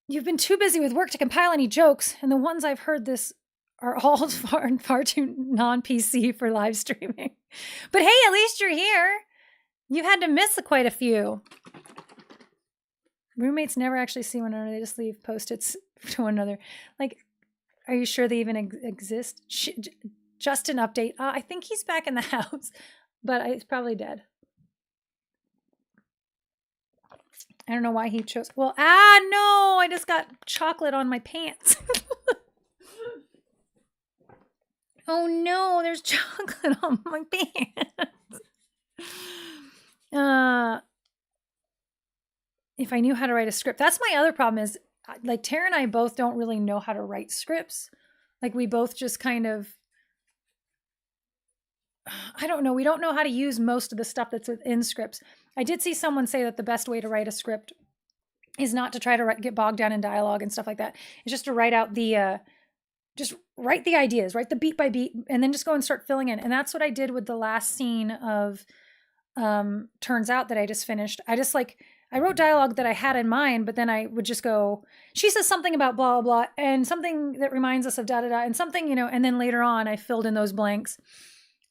You've been too busy with work to compile any jokes, and the ones I've heard this are all far too non-PC for live streaming. But hey, at least you're here. You've had to miss quite a few. Roommates never actually see one another. They just leave Post-its to one another. Like, are you sure they even exist? Just an update. I think he's back in the house, but he's probably dead. I don't know why he chose. Well, no, I just got chocolate on my pants. Oh no, there's chocolate on my pants. If I knew how to write a script, that's my other problem is like Tara and I both don't really know how to write scripts. Like we both just kind of, I don't know. We don't know how to use most of the stuff that's within scripts. I did see someone say that the best way to write a script is not to try to get bogged down in dialogue and stuff like that. It's just to write out just write the ideas, write the beat by beat, and then just go and start filling in. And that's what I did with the last scene of Turns Out that I just finished. I wrote dialogue that I had in mind, but then I would just go, she says something about blah, blah, blah, and something that reminds us of da, da, da, and something, and then later on I filled in those blanks.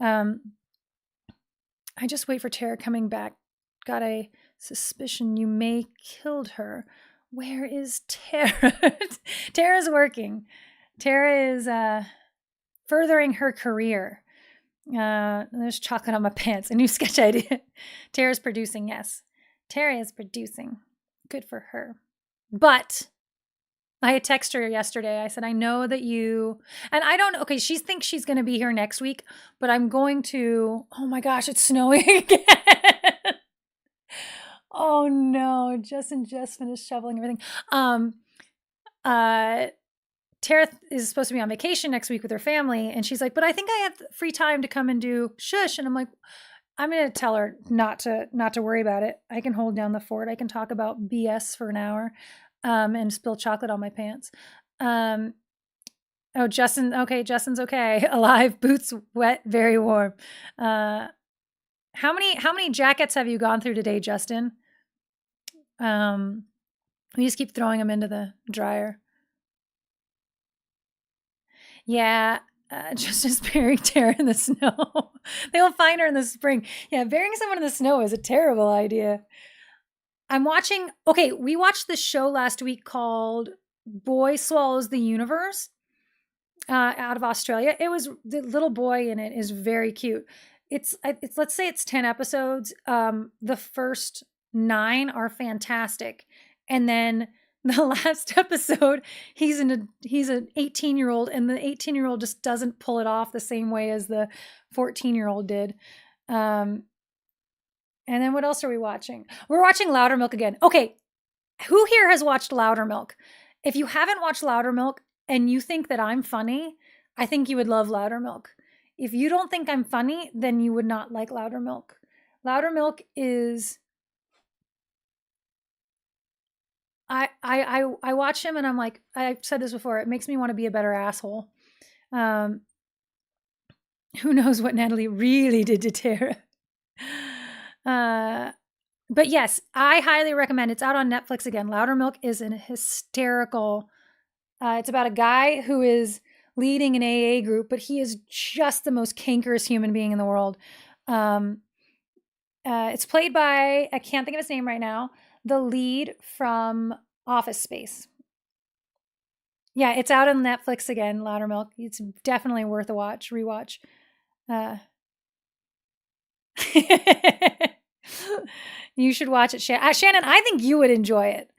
I just wait for Tara coming back. Got a suspicion you may killed her. Where is Tara? Tara's working. Tara is furthering her career. There's chocolate on my pants. A new sketch idea. Tara's producing, yes. Tara is producing. Good for her. But I had texted her yesterday. I said, I know that you, and I don't know. Okay, she thinks she's going to be here next week, but I'm going to, oh my gosh, it's snowing again. Oh no, Justin just finished shoveling everything. Tara is supposed to be on vacation next week with her family. And she's like, but I think I have free time to come and do shush. And I'm like, I'm going to tell her not to worry about it. I can hold down the fort. I can talk about BS for an hour, and spill chocolate on my pants. Oh, Justin. Okay, Justin's okay. Alive, boots wet, very warm. How many jackets have you gone through today, Justin? We just keep throwing them into the dryer. Yeah, Justin's burying Tara in the snow. They'll find her in the spring. Yeah, burying someone in the snow is a terrible idea. I'm watching. Okay, we watched this show last week called Boy Swallows the Universe. Out of Australia. It was the little boy in it is very cute. It's let's say it's 10 episodes. The first 9 are fantastic. And then the last episode, he's an 18-year-old and the 18-year-old just doesn't pull it off the same way as the 14-year-old did. And then what else are we watching? We're watching Loudermilk again. Okay. Who here has watched Loudermilk? If you haven't watched Loudermilk, and you think that I'm funny, I think you would love Loudermilk. If you don't think I'm funny, then you would not like Loudermilk. Loudermilk is... I watch him and I'm like, I've said this before, it makes me want to be a better asshole. Who knows what Natalie really did to Tara? But yes, I highly recommend. It's out on Netflix again. Loudermilk is an hysterical... it's about a guy who is leading an AA group, but he is just the most cankerous human being in the world. It's played by, I can't think of his name right now, the lead from Office Space. Yeah, it's out on Netflix again, Loudermilk. It's definitely worth a rewatch. You should watch it, Shannon. I think you would enjoy it.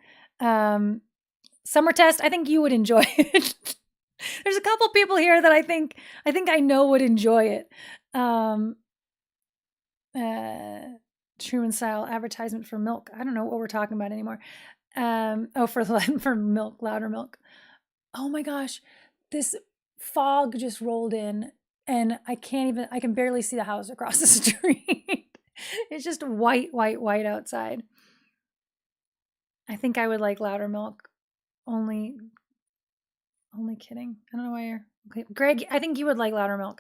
Summer Test, I think you would enjoy it. There's a couple people here that I think I know would enjoy it. Truman style advertisement for milk. I don't know what we're talking about anymore. For milk, Loudermilk. Oh my gosh, this fog just rolled in, and I can barely see the house across the street. It's just white outside. I think I would like Loudermilk. Only kidding. I don't know why you're okay. Greg, I think you would like Loudermilk.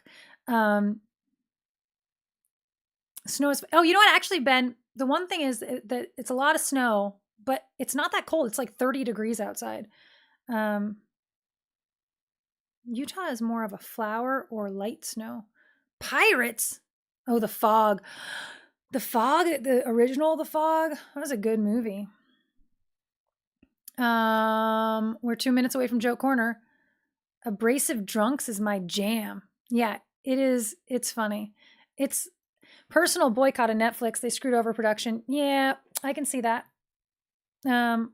Snow is, oh, you know what? Actually, Ben, the one thing is that it's a lot of snow, but it's not that cold. It's like 30 degrees outside. Utah is more of a flower or light snow. Pirates. Oh, The Fog. The Fog, the original The Fog. That was a good movie. We're 2 minutes away from Joke Corner. Abrasive Drunks is my jam. Yeah, it is. It's funny. It's personal boycott of Netflix. They screwed over production. Yeah, I can see that. By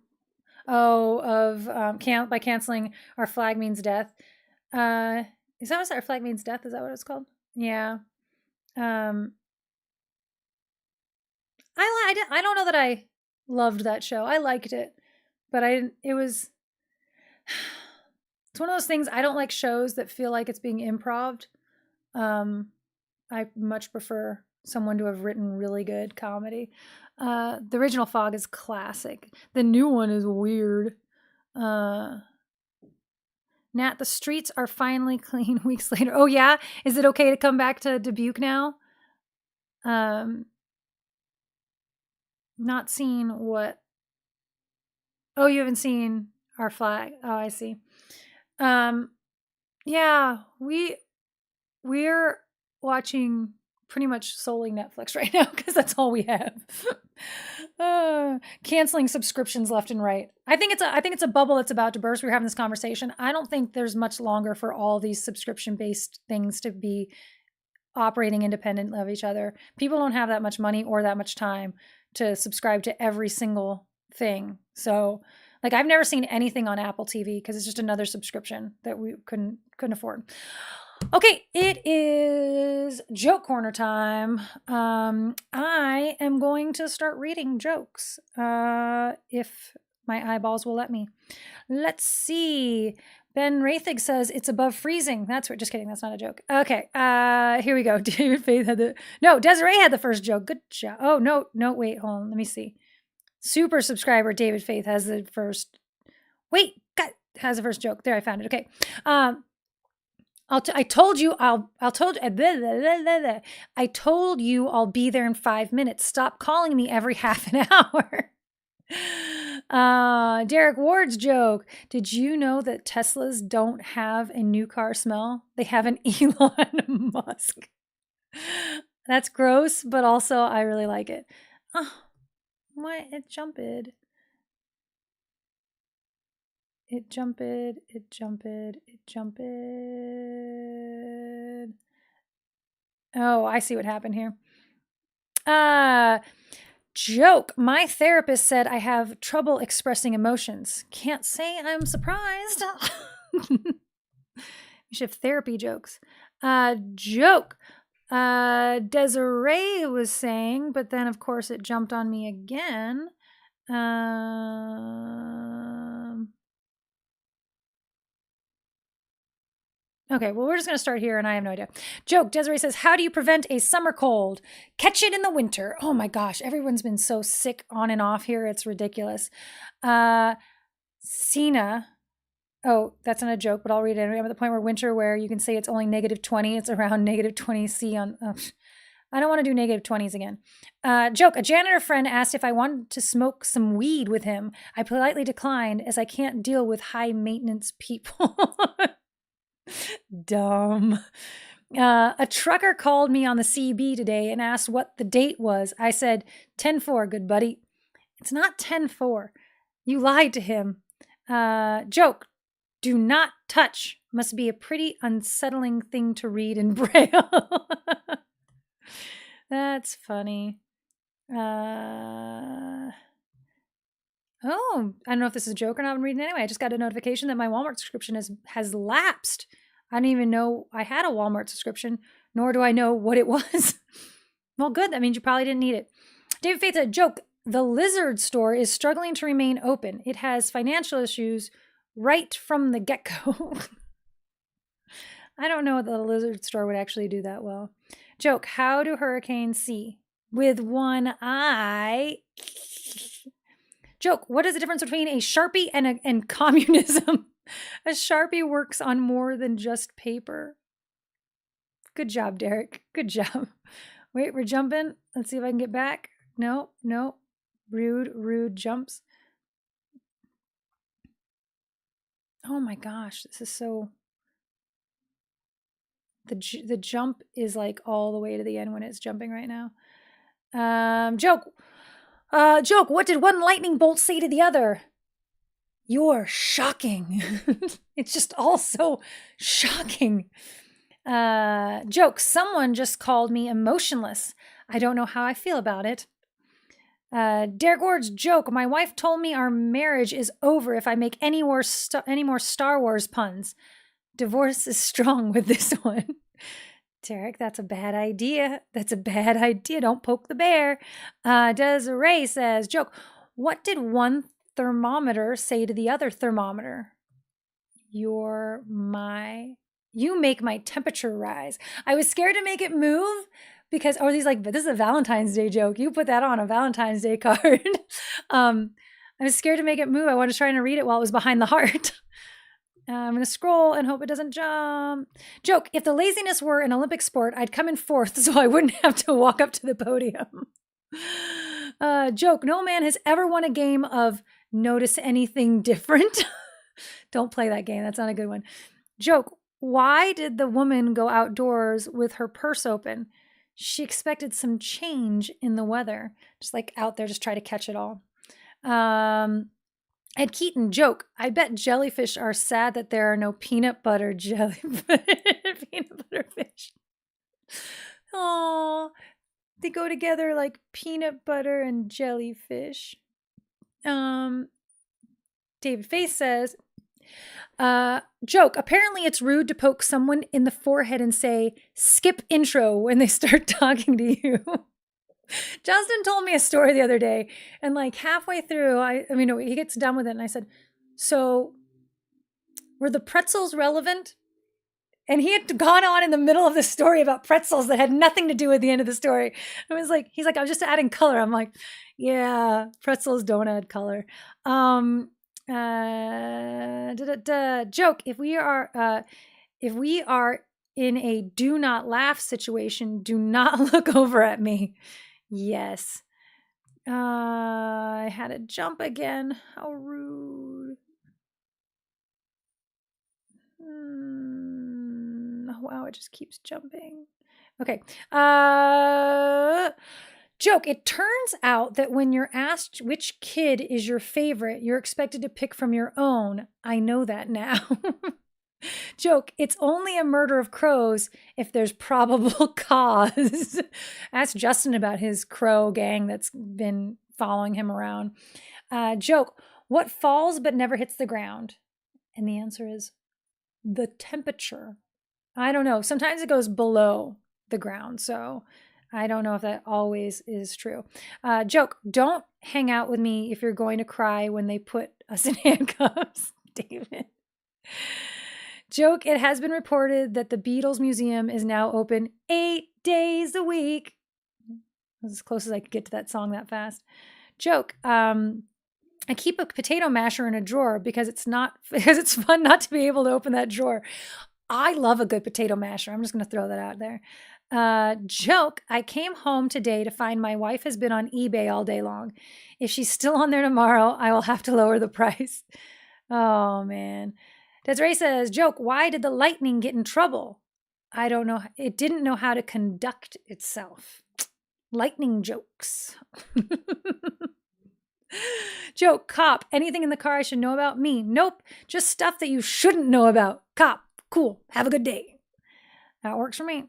canceling Our Flag Means Death. Is that what Our Flag Means Death? Is that what it's called? Yeah. I don't know that I loved that show. I liked it, but it's one of those things. I don't like shows that feel like it's being improv'd. I much prefer someone to have written really good comedy. The original Fog is classic. The new one is weird. Nat, the streets are finally clean weeks later. Oh yeah? Is it okay to come back to Dubuque now? Not seen what? Oh, you haven't seen Our Flag. Oh, I see. Yeah, we're watching pretty much solely Netflix right now because that's all we have. Canceling subscriptions left and right. I think it's a bubble that's about to burst. We were having this conversation. I don't think there's much longer for all these subscription-based things to be operating independent of each other. People don't have that much money or that much time to subscribe to every single thing. So, like, I've never seen anything on Apple TV because it's just another subscription that we couldn't afford. Okay, it is Joke Corner time. I am going to start reading jokes, if my eyeballs will let me. Let's see. Ben Rathig says it's above freezing. That's right. Just kidding. That's not a joke. Okay. Here we go. David Faith Desiree had the first joke. Good job. Oh, no, wait, hold on. Let me see. Super subscriber David Faith has the first. Wait, has the first joke. There, I found it. Okay. I told you I told you I'll be there in 5 minutes. Stop calling me every half an hour. Derek Ward's joke. Did you know that Teslas don't have a new car smell? They have an Elon Musk. That's gross, but also I really like it. Oh, what? It jumped. It jumped. It jumped. It jumped. Oh, I see what happened here. Joke. My therapist said I have trouble expressing emotions. Can't say I'm surprised. We should have therapy jokes. Joke. Desiree was saying, but then of course it jumped on me again. Okay, well, we're just going to start here, and I have no idea. Joke, Desiree says, how do you prevent a summer cold? Catch it in the winter. Oh my gosh, everyone's been so sick on and off here. It's ridiculous. Sina, oh, that's not a joke, but I'll read it. I'm at the point where winter, where you can say it's only -20. It's around -20 C on... I don't want to do -20s again. Joke, a janitor friend asked if I wanted to smoke some weed with him. I politely declined, as I can't deal with high-maintenance people. Dumb. A trucker called me on the CB today and asked what the date was. I said, 10-4, good buddy. It's not 10-4. You lied to him. Joke, do not touch. Must be a pretty unsettling thing to read in Braille. That's funny. Oh, I don't know if this is a joke or not. I'm reading it anyway. I just got a notification that my Walmart subscription has lapsed. I didn't even know I had a Walmart subscription, nor do I know what it was. Well, good. That means you probably didn't need it. David Faith said, joke, the Lizard store is struggling to remain open. It has financial issues right from the get-go. I don't know that the Lizard store would actually do that well. Joke, how do hurricanes see? With one eye. Joke, what is the difference between a Sharpie and communism? A Sharpie works on more than just paper. Good job, Derek. Good job. Wait, we're jumping. Let's see if I can get back. No. Rude jumps. Oh my gosh, this is so... The jump is like all the way to the end when it's jumping right now. Joke, what did one lightning bolt say to the other? You're shocking. It's just all so shocking. Joke, someone just called me emotionless. I don't know how I feel about it. Derek Ward's joke, my wife told me our marriage is over if I make any more Star Wars puns. Divorce is strong with this one. Derek, that's a bad idea. Don't poke the bear. Desiree says, joke, what did one thermometer say to the other thermometer? You make my temperature rise. I was scared to make it move because, he's like, but this is a Valentine's Day joke. You put that on a Valentine's Day card. I was scared to make it move. I was trying to read it while it was behind the heart. I'm going to scroll and hope it doesn't jump. Joke, if the laziness were an Olympic sport, I'd come in 4th so I wouldn't have to walk up to the podium. Joke, no man has ever won a game of notice anything different. Don't play that game. That's not a good one. Joke, why did the woman go outdoors with her purse open? She expected some change in the weather. Just like out there, just try to catch it all. Ed Keaton, joke, I bet jellyfish are sad that there are no peanut butter fish. Oh, they go together like peanut butter and jellyfish. David Face says, joke, apparently it's rude to poke someone in the forehead and say, skip intro when they start talking to you. Justin told me a story the other day, and like halfway through, he gets done with it, and I said, so were the pretzels relevant? And he had gone on in the middle of the story about pretzels that had nothing to do with the end of the story. I was like, he's like, I was just adding color. I'm like, yeah, pretzels don't add color. Joke, if we are in a do not laugh situation, do not look over at me. Yes. I had to jump again. How rude. Wow, it just keeps jumping. Okay. Joke. It turns out that when you're asked which kid is your favorite, you're expected to pick from your own. I know that now. Joke. It's only a murder of crows if there's probable cause. Ask Justin about his crow gang that's been following him around. Joke. What falls but never hits the ground? And the answer is the temperature. I don't know. Sometimes it goes below the ground. So I don't know if that always is true. Joke. Don't hang out with me if you're going to cry when they put us in handcuffs. David. Joke. It has been reported that the Beatles Museum is now open 8 days a week. That's as close as I could get to that song that fast. Joke. I keep a potato masher in a drawer because it's fun not to be able to open that drawer. I love a good potato masher. I'm just going to throw that out there. Joke. I came home today to find my wife has been on eBay all day long. If she's still on there tomorrow, I will have to lower the price. Oh, man. Desiree says, joke. Why did the lightning get in trouble? I don't know. It didn't know how to conduct itself. Lightning jokes. Joke. Cop. Anything in the car I should know about? Me. Nope. Just stuff that you shouldn't know about. Cop. Cool. Have a good day. That works for me.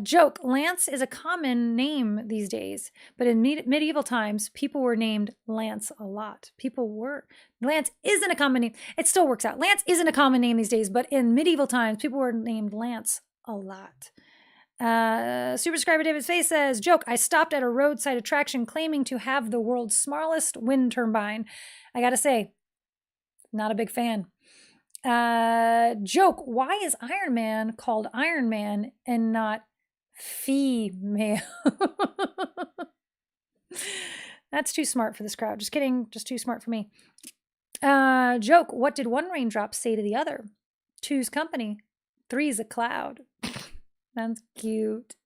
Joke. Lance is a common name these days, but in medieval times, people were named Lance a lot. Lance isn't a common name. It still works out. Lance isn't a common name these days, but in medieval times, people were named Lance a lot. Superscriber David's Face says, joke. I stopped at a roadside attraction claiming to have the world's smallest wind turbine. I gotta say, not a big fan. Joke. Why is Iron Man called Iron Man and not female? That's too smart for this crowd. Just kidding. Just too smart for me. Joke. What did one raindrop say to the other? Two's company. Three's a cloud. That's cute.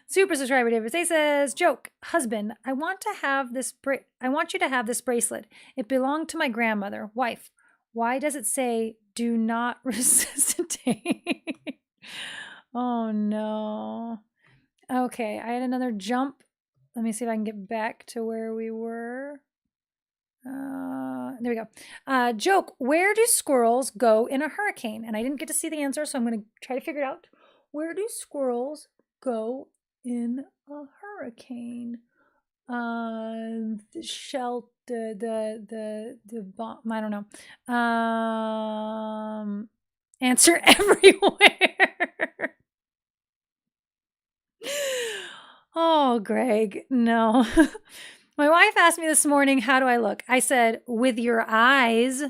Super subscriber David says, joke. Husband, I want you to have this bracelet. It belonged to my grandmother. Wife, why does it say do not resuscitate? Oh no. Okay, I had another jump. Let me see if I can get back to where we were. There we go. Joke. Where do squirrels go in a hurricane? And I didn't get to see the answer, so I'm going to try to figure it out. Where do squirrels go in a hurricane? The shelter, the bomb. I don't know. Answer everywhere. Oh, Greg, no. My wife asked me this morning, how do I look? I said, with your eyes.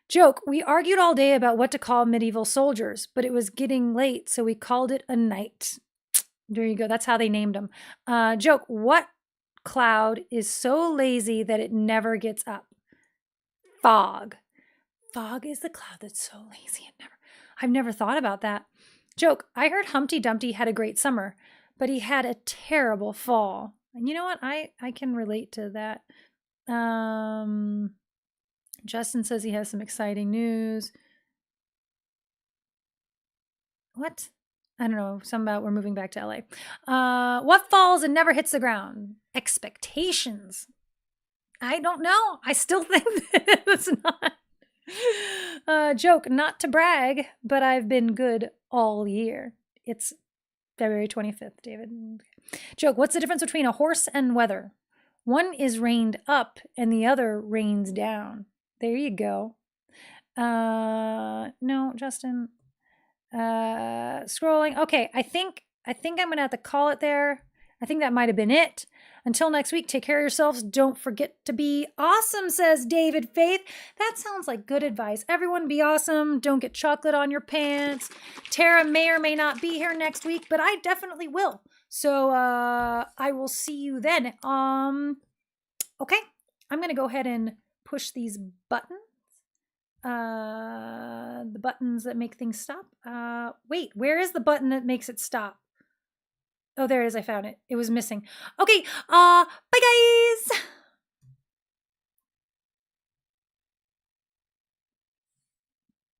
Joke. We argued all day about what to call medieval soldiers, but it was getting late, so we called it a knight. There you go. That's how they named them. Joke. What cloud is so lazy that it never gets up? Fog. Fog is the cloud that's so lazy. I've never thought about that. Joke. I heard Humpty Dumpty had a great summer, but he had a terrible fall. And you know what? I can relate to that. Justin says he has some exciting news. What? I don't know. Something about we're moving back to LA. What falls and never hits the ground? Expectations. I don't know. I still think that's not. Joke. Not to brag, but I've been good all year. It's February 25th, David. Joke. What's the difference between a horse and weather? One is rained up and the other rains down. There you go. No, Justin. Scrolling. Okay, I think I'm gonna have to call it there. I think that might have been it. Until next week, take care of yourselves. Don't forget to be awesome, says David Faith. That sounds like good advice. Everyone be awesome. Don't get chocolate on your pants. Tara may or may not be here next week, but I definitely will. So I will see you then. Okay, I'm gonna go ahead and push these buttons. The the buttons that make things stop. Wait, where is the button that makes it stop? Oh, there it is. I found it. It was missing. Okay. Bye guys.